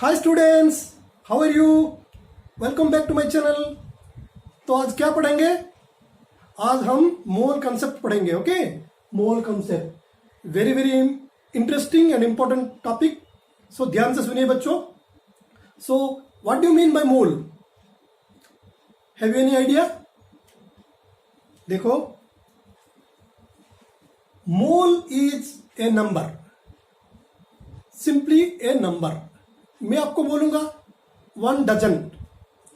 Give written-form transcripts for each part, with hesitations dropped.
Hi students, how are you? Welcome back to my channel. तो आज क्या पढ़ेंगे? आज हम मोल कंसेप्ट पढ़ेंगे। Okay, mole concept very very interesting and important topic. So ध्यान से सुनिए बच्चों। So what do you mean by mole? Have you any idea? देखो, mole is a number, simply a number. मैं आपको बोलूंगा 1 dozen.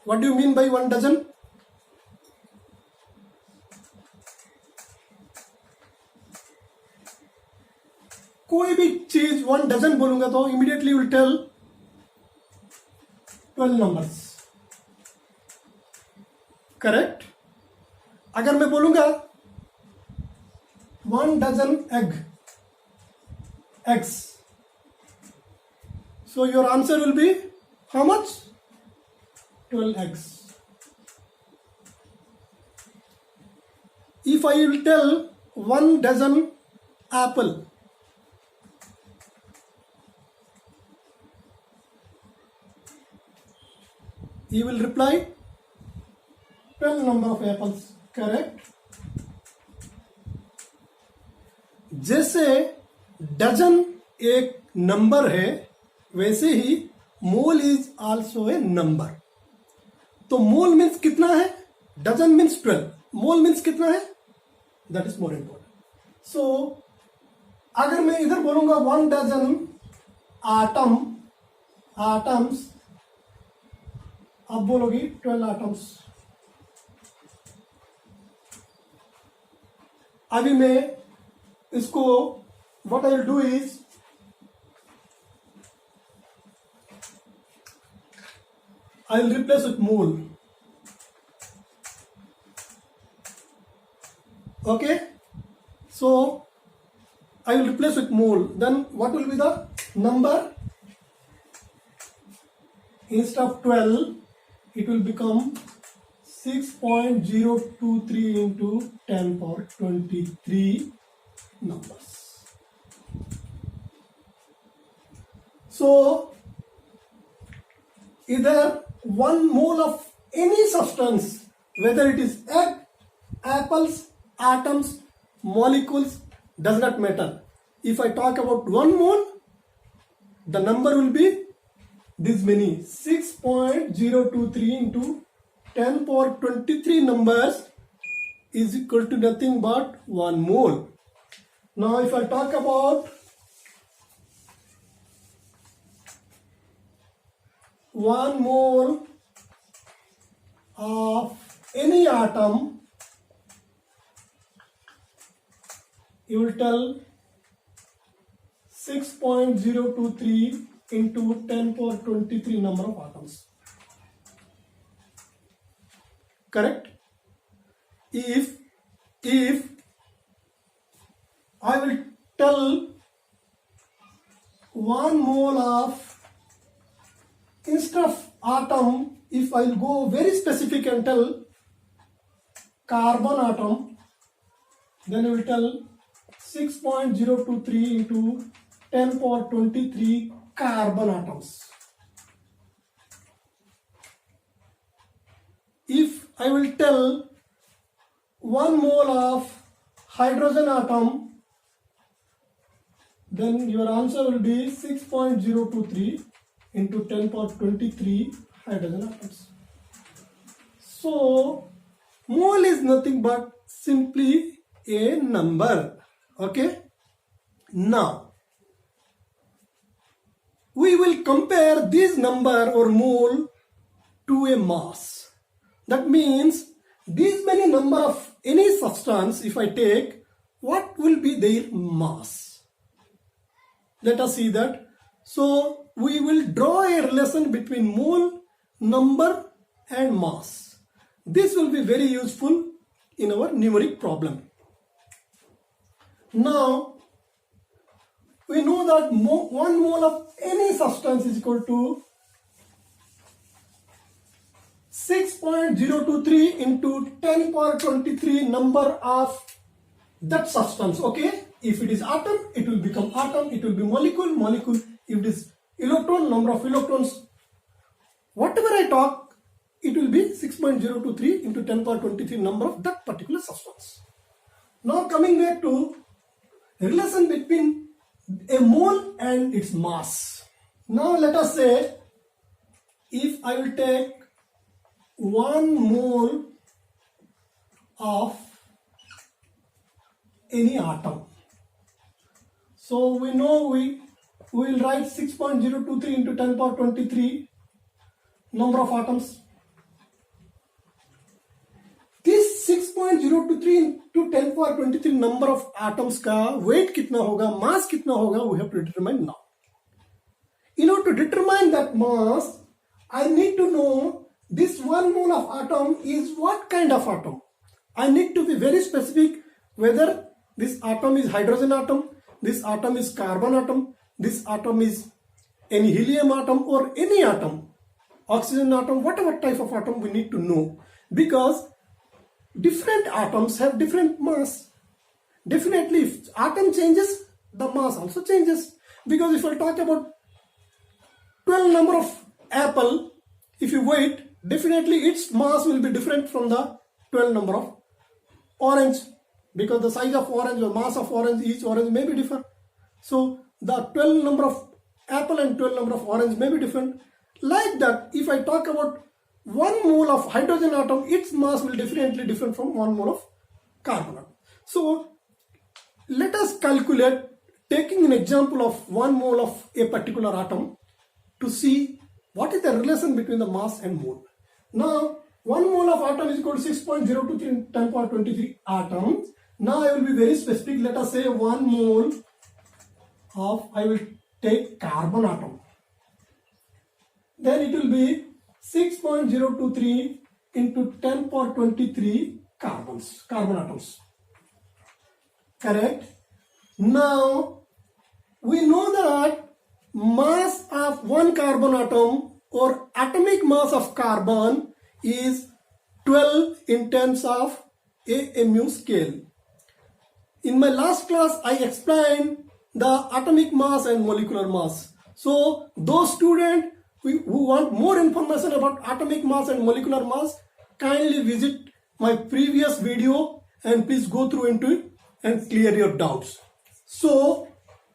What do you mean by 1 dozen? कोई भी चीज 1 डजन बोलूंगा तो immediately will tell 12 numbers, correct? अगर मैं बोलूंगा 1 dozen eggs, so your answer will be how much? 12 eggs. If I will tell 1 dozen apple, you will reply 12 number of apples, correct? जैसे dozen एक नंबर है, वैसे ही mole is also a number. तो मोल मीन्स कितना है? Dozen means 12, मोल means कितना है? That is more important. So अगर मैं इधर बोलूंगा 1 डजन आटम्स, आप बोलोगी 12 आटम्स। अभी मैं इसको what I will do is I will replace with mole. Okay, so I will replace with mole. Then what will be the number? Instead of 12, it will become 6.023 into 10 power 23 numbers. So either 1 mole of any substance, whether it is egg, apples, atoms, molecules, does not matter. If I talk about 1 mole, the number will be this many, 6.023 into 10 power 23 numbers is equal to nothing but 1 mole. Now if I talk about 1 mole of any atom, you will tell 6.023 into 10 power 23 number of atoms, correct? If I will tell 1 mole of, instead of atom, if I will go very specific and tell carbon atom, then I will tell 6.023 into 10 power 23 carbon atoms. If I will tell 1 mole of hydrogen atom, then your answer will be 6.023 into 10 power 23 hydrogen atoms. So mole is nothing but simply a number. Okay, now we will compare this number or mole to a mass. That means this many number of any substance, if I take, what will be their mass? Let us see that. So we will draw a relation between mole, number and mass. This will be very useful in our numeric problem. Now we know that 1 mole of any substance is equal to 6.023 into 10 power 23 number of that substance. Okay, if it is atom, it will become atom. It will be molecule. If it is electron, number of electrons, whatever I talk, it will be 6.023 into 10 power 23 number of that particular substance. Now coming back to relation between a mole and its mass. Now let us say if I will take 1 mole of any atom. So we know we will write 6.023 into 10 power 23 number of atoms. This 6.023 into 10 power 23 number of atoms का weight कितना होगा, mass कितना होगा, we have to determine now. In order to determine that mass, I need to know this 1 mole of atom is what kind of atom. I need to be very specific whether this atom is hydrogen atom, this atom is carbon atom, this atom is any helium atom or any atom, oxygen atom, whatever type of atom we need to know, because different atoms have different mass. Definitely if atom changes, the mass also changes, because if I talk about 12 number of apple, if you weigh, definitely its mass will be different from the 12 number of orange, because the size of orange or mass of orange, each orange may be different. So the 12 number of apple and 12 number of orange may be different. Like that, if I talk about 1 mole of hydrogen atom, its mass will definitely different from 1 mole of carbon atom. So let us calculate, taking an example of 1 mole of a particular atom, to see what is the relation between the mass and mole. Now 1 mole of atom is equal to 6.023 in 10 power 23 atoms. Now I will be very specific. Let us say 1 mole of, I will take carbon atom. Then it will be 6.023 into 10 power 23 carbon atoms. Correct? Now we know that mass of 1 carbon atom or atomic mass of carbon is 12 in terms of AMU scale. In my last class, I explained the atomic mass and molecular mass. So those students who want more information about atomic mass and molecular mass, kindly visit my previous video and please go through into it and clear your doubts. So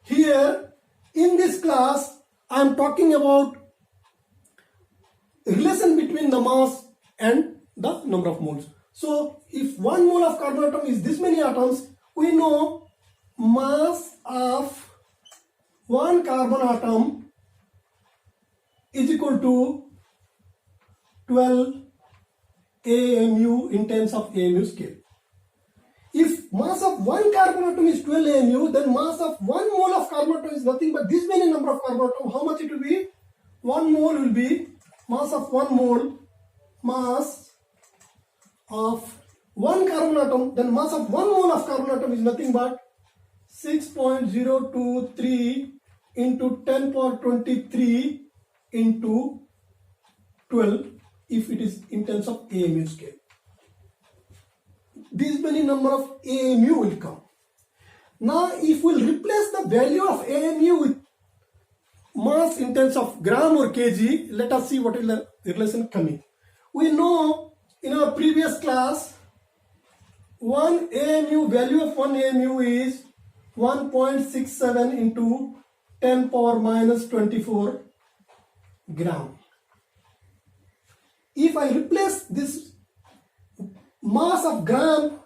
here in this class, I am talking about relation between the mass and the number of moles. So if 1 mole of carbon atom is this many atoms, we know mass of 1 carbon atom is equal to 12 AMU in terms of AMU scale. If mass of 1 carbon atom is 12 AMU, then mass of 1 mole of carbon atom is nothing but this many number of carbon atom. How much it will be? 1 mole will be mass of 1 mole, mass of 1 carbon atom, then mass of 1 mole of carbon atom is nothing but 6.023 into 10 power 23 into 12 if it is in terms of AMU scale. This many number of AMU will come. Now if we will replace the value of AMU with mass in terms of gram or kg, let us see what is the relation coming. We know in our previous class, 1 AMU, value of 1 AMU is 1.67 into 10 power minus 24 gram. If I replace this mass of gram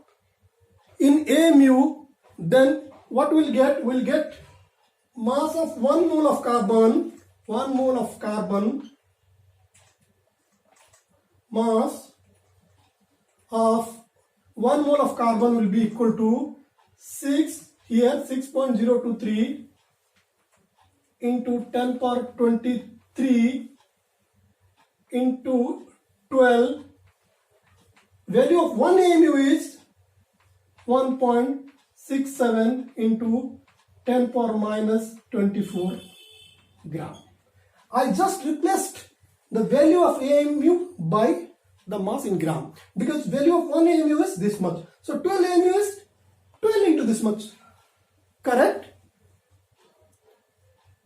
in AMU, then what we'll get? We'll get mass of 1 mole of carbon, 1 mole of carbon, mass of 1 mole of carbon will be equal to 6.023 into 10 power 23 into 12. Value of 1 AMU is 1.67 into 10 power minus 24 gram. I just replaced the value of AMU by the mass in gram, because value of 1 AMU is this much. So 12 AMU is 12 into this much. Correct?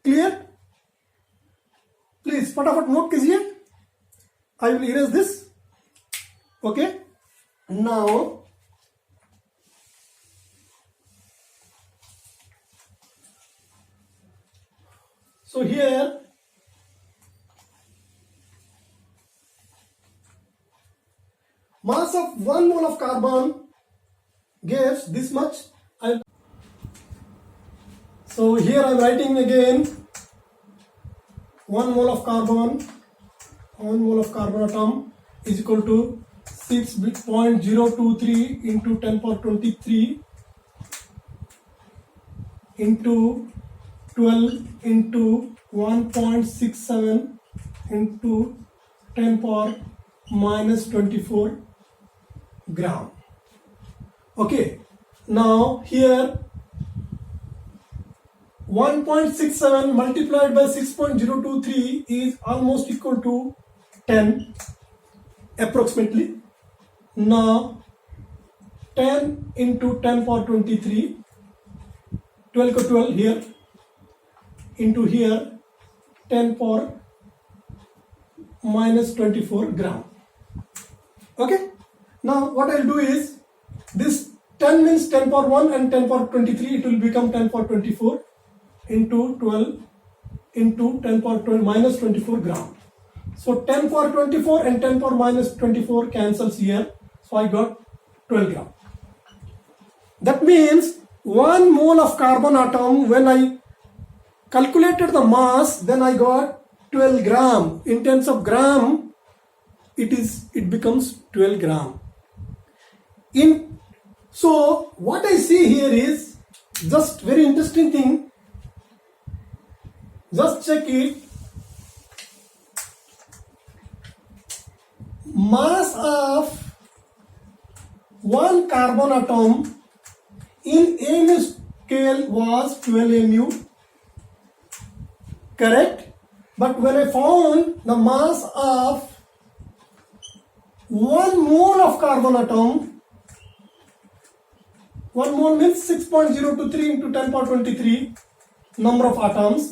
Clear? Please फटाफट note कीजिए. I will erase this. Okay. Now so here mass of 1 mole of carbon gives this much. So here I am writing again 1 mole of carbon atom is equal to 6.023 into 10 power 23 into 12 into 1.67 into 10 power minus 24 gram. Okay, now here 1.67 multiplied by 6.023 is almost equal to 10 approximately. Now 10 into 10 power 23, 12 को 12 here into here 10 power minus 24 gram. Okay, now what I'll do is this 10 means 10 power 1 and 10 power 23, it will become 10 power 24 into 12 into 10 power minus 24 gram. So 10 power 24 and 10 power minus 24 cancels here. So I got 12 gram. That means 1 mole of carbon atom, when I calculated the mass, then I got 12 gram. In terms of gram, it becomes 12 gram. So what I see here is just very interesting thing. Just check it. Mass of 1 carbon atom in AMU scale was 12 mu. Correct? But when I found the mass of 1 mole of carbon atom, 1 mole means 6.023 into 10 power 23 number of atoms,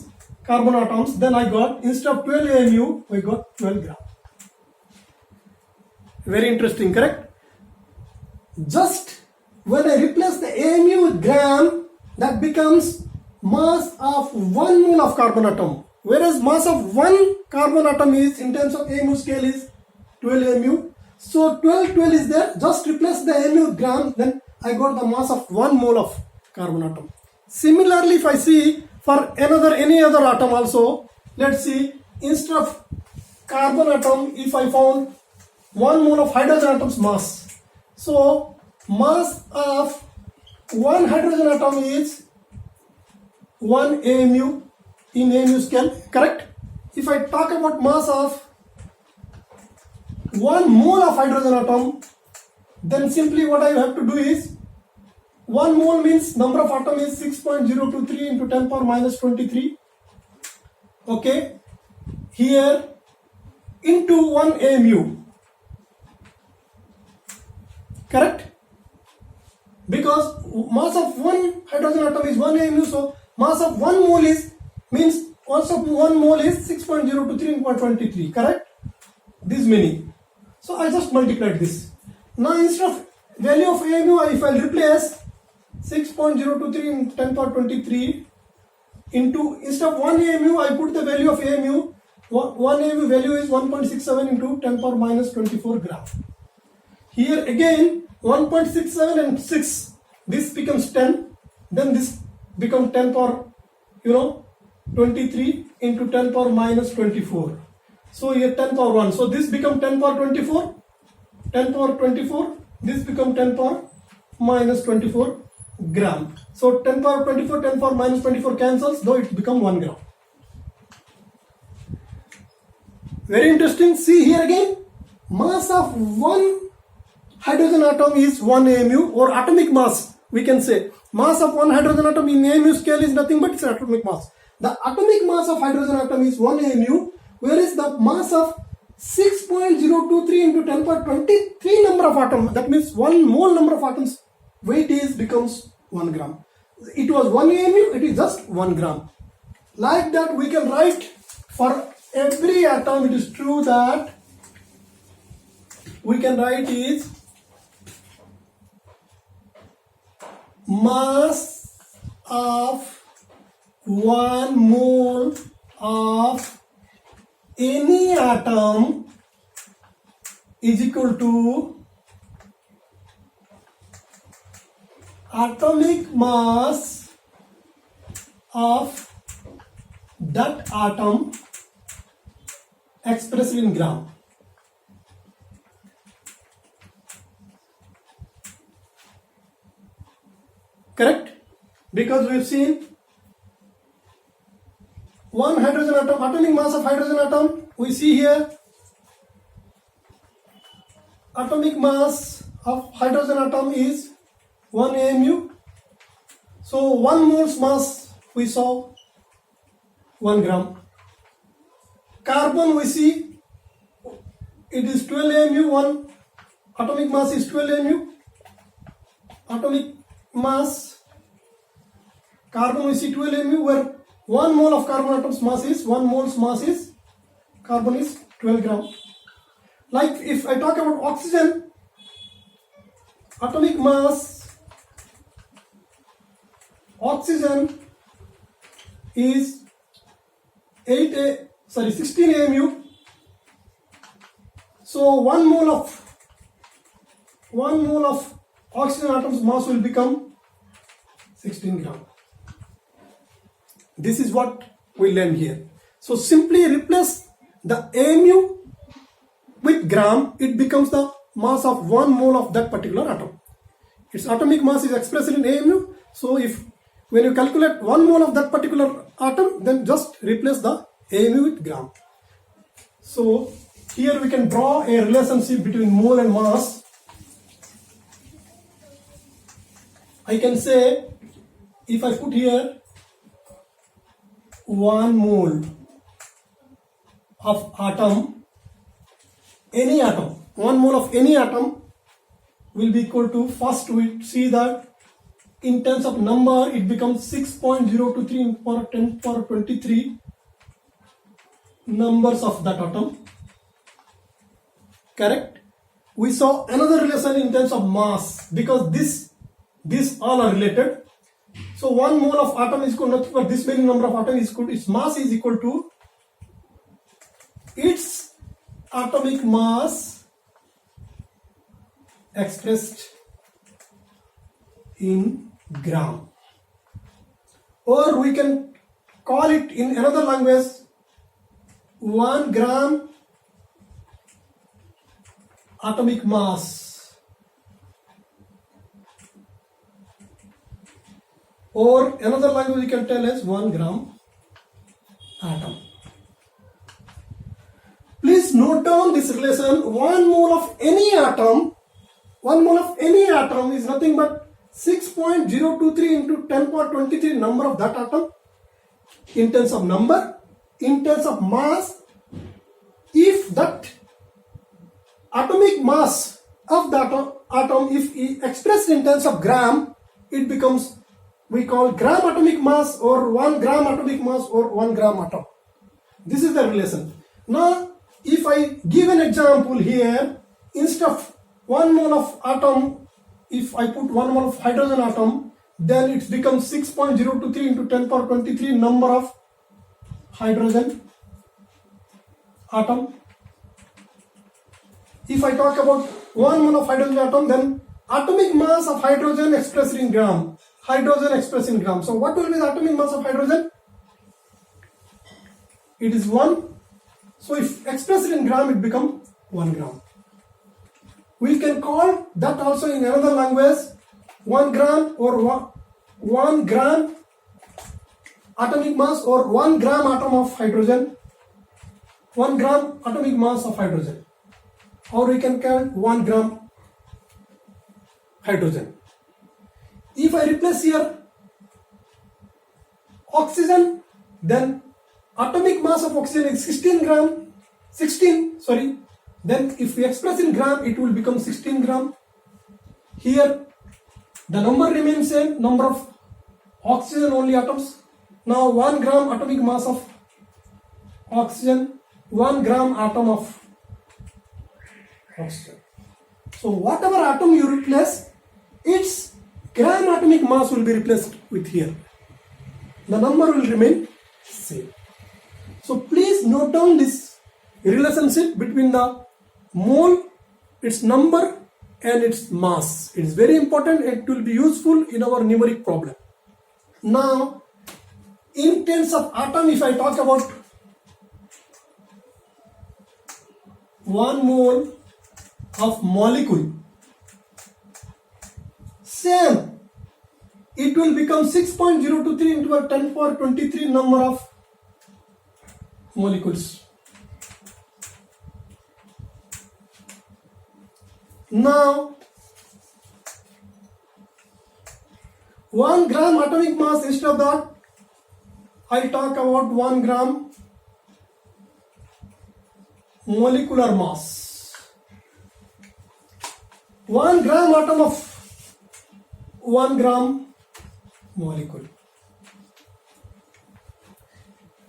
carbon atoms, then I got, instead of 12 AMU, I got 12 gram. Very interesting, correct? Just when I replace the AMU with gram, that becomes mass of 1 mole of carbon atom. Whereas mass of 1 carbon atom is, in terms of AMU scale, is 12 AMU. So 12 is there, just replace the AMU with gram, then I got the mass of 1 mole of carbon atom. Similarly, if I see for any other atom also, let's see, instead of carbon atom, if I found 1 mole of hydrogen atom's mass. So mass of 1 hydrogen atom is 1 AMU in AMU scale, correct? If I talk about mass of 1 mole of hydrogen atom, then simply what I have to do is 1 mole means number of atom is 6.023 into 10 power minus 23. Okay, here into 1 AMU. Correct? Because mass of 1 hydrogen atom is 1 AMU, so mass of 1 mole means mass of 1 mole is 6.023 into 23. Correct? This many. So I just multiplied this. Now instead of value of AMU, if I replace 6.023 in 10 power 23 into, instead of 1 AMU, I put the value of AMU. 1 AMU value is 1.67 into 10 power minus 24 gram. Here again 1.67 and 6, this becomes 10, then this becomes 10 power 23 into 10 power minus 24. So here 10 power 1, so this becomes 10 power 24, 10 power 24, this becomes 10 power minus 24 gram. So 10 power 24, 10 power minus 24 cancels, though it becomes 1 gram. Very interesting. See here again, mass of 1 hydrogen atom is 1 AMU, or atomic mass, we can say. Mass of 1 hydrogen atom in AMU scale is nothing but its atomic mass. The atomic mass of hydrogen atom is 1 AMU, whereas the mass of 6.023 into 10 power 23 number of atoms, that means 1 mole number of atoms, weight becomes 1 gram. It was 1 AMU, it is just 1 gram. Like that we can write for every atom, it is true that we can write is mass of 1 mole of any atom is equal to atomic mass of that atom expressed in gram. Correct? Because we've seen one hydrogen atom, atomic mass of hydrogen atom, we see here atomic mass of hydrogen atom is 1 AMU. So 1 mole's mass we saw 1 gram. Carbon we see it is 12 AMU, 1 atomic mass is 12 AMU. Atomic mass, carbon we see 12 AMU, where 1 mole of carbon atom's mass is, 1 mole's mass is, carbon is 12 gram. Like if I talk about oxygen, atomic mass, oxygen is 16 AMU. So 1 mole of oxygen atom's mass will become 16 gram. This is what we learn here. So simply replace the AMU with gram, it becomes the mass of 1 mole of that particular atom. Its atomic mass is expressed in AMU. So when you calculate 1 mole of that particular atom, then just replace the AMU with gram. So here we can draw a relationship between mole and mass. I can say, if I put here 1 mole of atom, any atom, 1 mole of any atom will be equal to, first we see that in terms of number it becomes 6.023 in power 10 power 23 numbers of that atom. Correct? We saw another relation in terms of mass, because these all are related. So 1 mole of atom is equal to nothing but this many number of atoms is equal to, its mass is equal to its atomic mass expressed in gram. Or we can call it in another language 1 gram atomic mass. Or another language you can tell as 1 gram atom. Please note down this relation. 1 mole of any atom, 1 mole of any atom is nothing but 6.023 into 10 power 23 number of that atom in terms of number. In terms of mass, if that atomic mass of that atom, if expressed in terms of gram, it becomes, we call gram atomic mass, or 1 gram atomic mass, or 1 gram atom. This is the relation. Now, if I give an example here, instead of 1 mole of atom, if I put 1 mole of hydrogen atom, then it becomes 6.023 into 10 power 23 number of hydrogen atom. If I talk about 1 mole of hydrogen atom, then atomic mass of hydrogen expressed in gram. Hydrogen expressed in gram. So what will be the atomic mass of hydrogen? It is 1. So if expressed in gram, it becomes 1 gram. We can call that also in another language 1 gram, or 1 gram atomic mass, or 1 gram atom of hydrogen, 1 gram atomic mass of hydrogen. Or we can count 1 gram hydrogen. If I replace here oxygen, then atomic mass of oxygen is 16. Then if we express in gram, it will become 16 gram. Here the number remains same, number of oxygen only atoms. Now 1 gram atomic mass of oxygen 1 gram atom of oxygen. So whatever atom you replace, its gram atomic mass will be replaced with here. The number will remain same. So please note down this relationship between the mole, its number, and its mass. It is very important. It will be useful in our numeric problem. Now, in terms of atom, if I talk about 1 mole of molecule, same, it will become 6.023 into a 10 power 23 number of molecules. Now, 1 gram atomic mass, instead of that, I talk about 1 gram molecular mass. 1 gram atom of 1 gram molecule.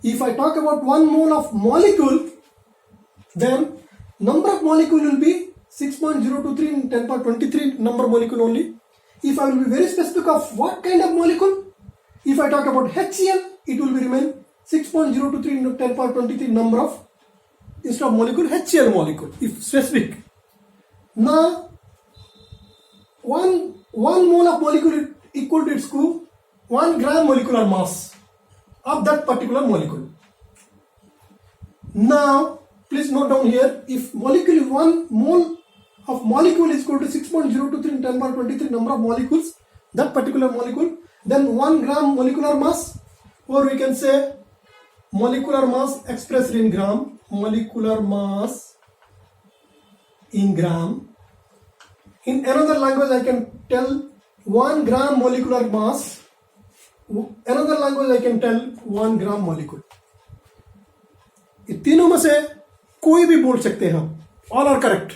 If I talk about 1 mole of molecule, then number of molecule will be 6.023 in 10 power 23 number molecule only. If I will be very specific of what kind of molecule, if I talk about HCl, it will be remain 6.023 into 10 power 23 number of, instead of molecule, HCl molecule, if specific. Now, one mole of molecule equal to its 1 gram molecular mass of that particular molecule. Now, please note down here, if molecule 1 mole of molecule is equal to 6.023 in 10 power 23 number of molecules, that particular molecule, then 1 gram molecular mass, or we can say molecular mass expressed in gram, molecular mass in gram. In another language, I can tell 1 gram molecular mass. Another language, I can tell 1 gram molecule. ये तीनों में से कोई भी बोल सकते हैं हम, ऑल आर करेक्ट,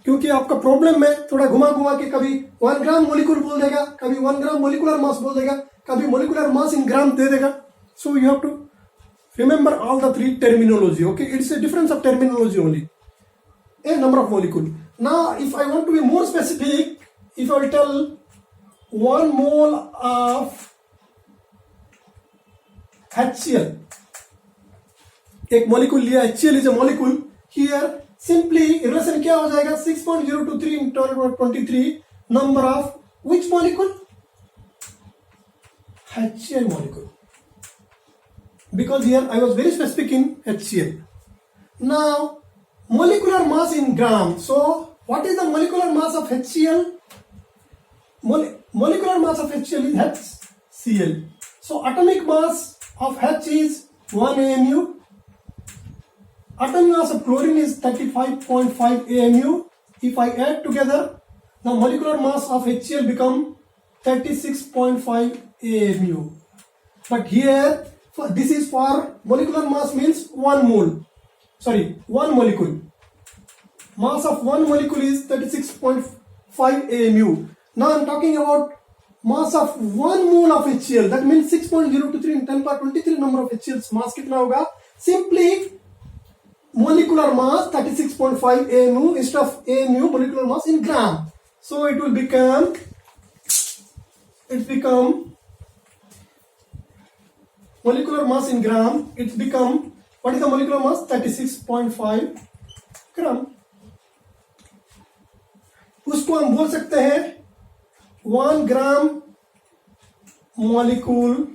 क्योंकि आपका प्रॉब्लम में थोड़ा घुमा घुमा के कभी 1 ग्राम मोलिकुलर बोल देगा, कभी 1 ग्राम मोलिकुलर मास बोल देगा, कभी मोलिकुलर मास इन ग्राम दे देगा. So you have to remember all the three terminology. Okay, it's a difference of terminology only. A number of molecule. Now, if I want to be more specific, if I will tell 1 mole of HCl, एक molecule लिया, HCl is a molecule. Here simply relation क्या हो जाएगा? 6.023 into 23 number of which molecule? HCl molecule. Because here I was very specific in HCl. Now, molecular mass in gram. So, what is the molecular mass of HCl? Molecular mass of HCl is HCl. So, atomic mass of H is 1 AMU. Atomic mass of chlorine is 35.5 AMU. If I add together, the molecular mass of HCl become 36.5 AMU. But here, this is for molecular mass means 1 mole. Sorry, 1 molecule. Mass of 1 molecule is 36.5 AMU. Now I am talking about mass of 1 mole of HCl. That means 6.023 in 10 power 23 number of HCl's mass कितना होगा? Simply molecular mass 36.5 AMU instead of AMU molecular mass in gram. So it will become molecular mass in gram. It's become, what is the molecular mass? 36.5 gram. उसको हम बोल सकते हैं 1 gram molecule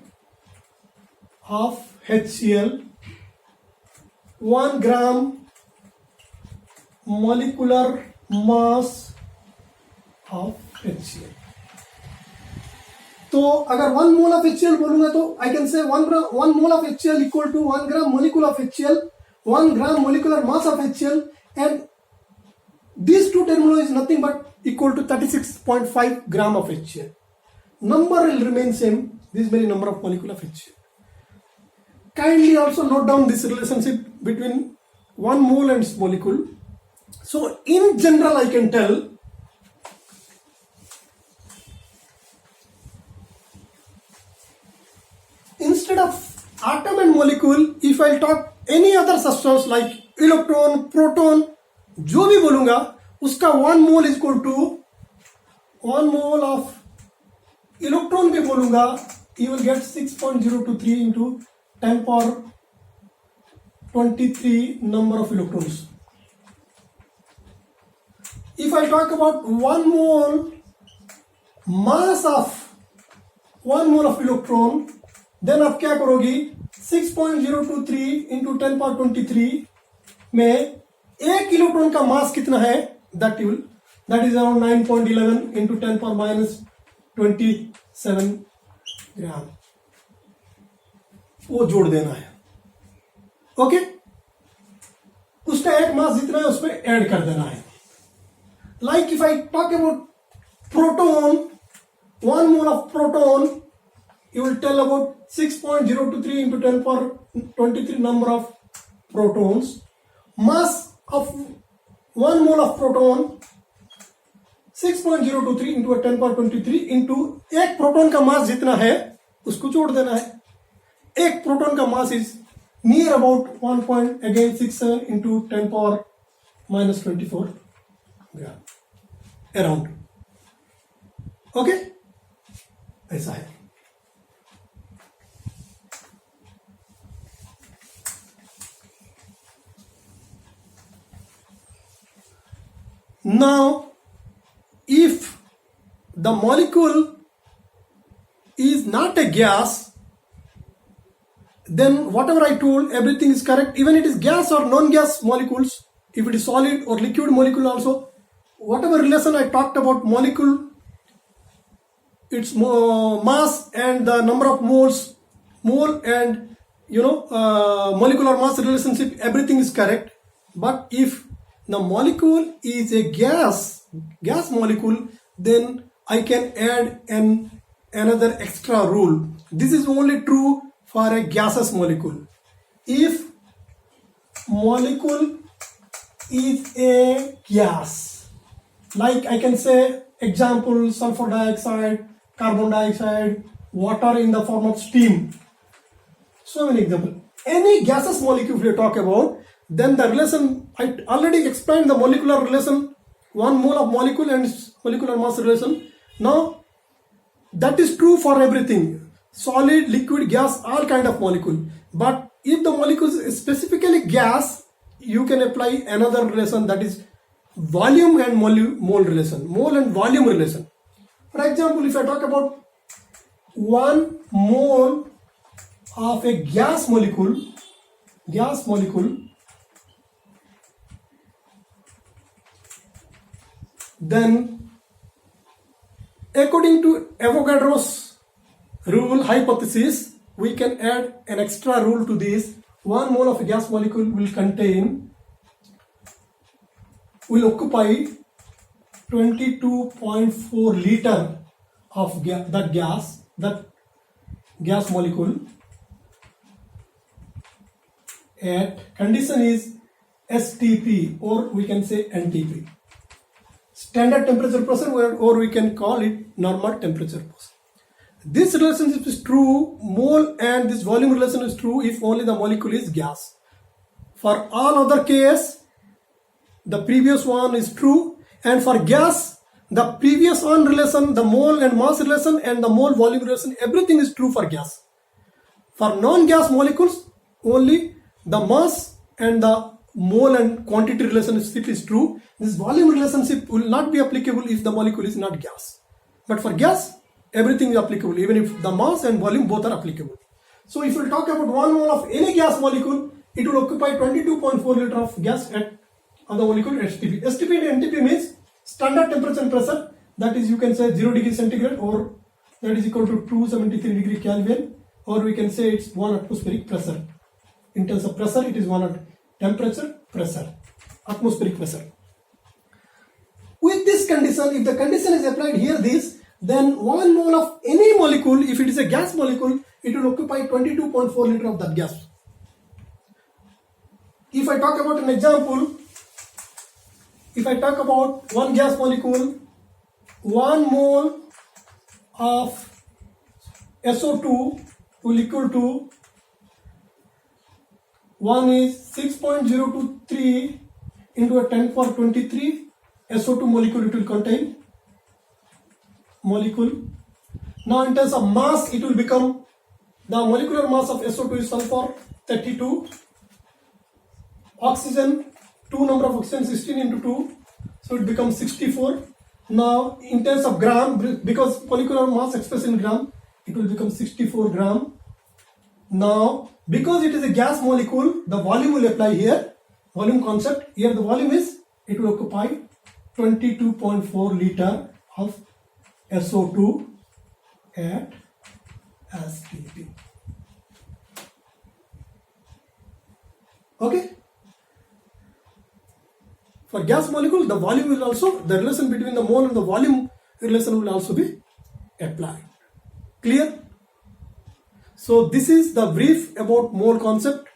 of HCl, 1 gram molecular mass of HCl. तो अगर 1 mole of HCl बोलूंगा तो I can say 1 mole of HCl equal to 1 gram molecule of HCl, 1 gram molecular mass of HCl, and these two terminology is nothing but equal to 36.5 gram of HCl. Number will remain same, this many number of molecule of HCl. Kindly also note down this relationship between 1 mole and its molecule. So in general I can tell instead of atom and molecule, if I talk any other substance like electron, proton, जो भी बोलूंगा उसका 1 mole is equal to 1 mole of electron भी बोलूंगा, you will get 6.023 into 10 power 23 number of electrons. If I talk about 1 mole mass of 1 mole of electron, then आप क्या करोगी, 6.023 into 10 power 23 में एक इलेक्ट्रॉन का मास कितना है, that is around 9.11 into 10 power minus 27 ग्राम, वो जोड़ देना है. ओके, उसका एक मास जितना है उसमें ऐड कर देना है. Like if I talk about proton, 1 mole of proton, you will tell about 6.023 into 10 power 23 number of protons. Mass of 1 mole of proton 6.023 into 10 power 23 into एक प्रोटॉन का मास जितना है उसको जोड़ देना है. एक प्रोटॉन का mass is near about 1.67 into 10 power minus 24 gram around. Okay, ऐसा है. Now, if the molecule is not a gas, then whatever I told, everything is correct. Even it is gas or non-gas molecules, if it is solid or liquid molecule also, whatever relation I talked about molecule, its mass and the number of moles, mole and molecular mass relationship, everything is correct. But if the molecule is a gas molecule, then I can add another extra rule. This is only true for a gaseous molecule. If molecule is a gas, like I can say example, sulfur dioxide, carbon dioxide, water in the form of steam. So many examples. Any gaseous molecule if you talk about, then the relation, I already explained the molecular relation, 1 mole of molecule and molecular mass relation. Now that is true for everything, solid, liquid, gas, all kind of molecule. But if the molecule is specifically gas, you can apply another relation, that is volume and mole relation, mole and volume relation. For example, if I talk about 1 mole of a gas molecule, then according to Avogadro's rule hypothesis, we can add an extra rule to this. 1 mole of a gas molecule will occupy 22.4 liter of that gas molecule at condition is STP, or we can say NTP, standard temperature pressure, or we can call it normal temperature pressure. This relationship is true, mole and this volume relation is true if only the molecule is gas. For all other case, the previous one is true, and for gas, the previous one relation, the mole and mass relation and the mole volume relation, everything is true for gas. For non-gas molecules, only the mass and the mole and quantity relationship is true. This volume relationship will not be applicable if the molecule is not gas. But for gas, everything is applicable, even if the mass and volume both are applicable. So if we talk about 1 mole of any gas molecule, it will occupy 22.4 liter of gas at the molecule STP. STP and NTP means standard temperature and pressure, that is you can say 0 degree centigrade, or that is equal to 273 degree Kelvin, or we can say it's 1 atmospheric pressure. In terms of pressure, it is 1 temperature, pressure, atmospheric pressure. With this condition, if the condition is applied here, then 1 mole of any molecule, if it is a gas molecule, it will occupy 22.4 liter of that gas. If I talk about an example, if I talk about one gas molecule, 1 mole of SO2 will equal to One is 6.023 into a 10 power 23 SO2 molecule it will contain. Molecule. Now in terms of mass, it will become, the molecular mass of SO2 is sulfur 32. Oxygen, 2 number of oxygen 16 into 2, so it becomes 64. Now in terms of gram, because molecular mass expressed in gram, it will become 64 gram. Now because it is a gas molecule, the volume will apply here, volume concept. Here the volume is, it will occupy 22.4 liter of SO2 at STP. Okay. For gas molecule, the volume will also, the relation between the mole and the volume relation will also be applied. Clear? So this is the brief about mole concept,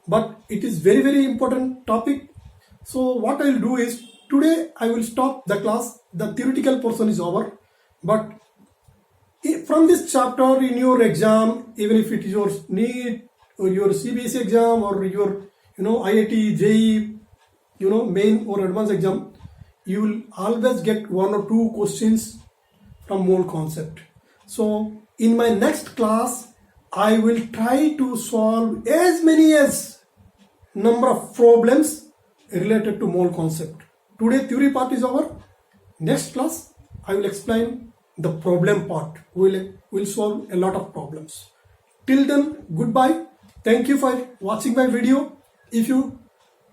but it is very important topic. So what I will do is, today I will stop the class. The theoretical portion is over, but from this chapter in your exam, even if it is your NEET or your CBSE exam or your IIT, JEE, main or advanced exam, you will always get 1 or 2 questions from mole concept. So in my next class, I will try to solve as many as number of problems related to mole concept. Today theory part is over. Next class I will explain the problem part. We'll solve a lot of problems. Till then, goodbye. Thank you for watching my video. If you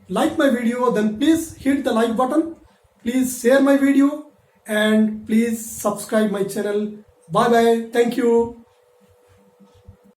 like my video, then please hit the like button. Please share my video and please subscribe my channel. Bye bye. Thank you.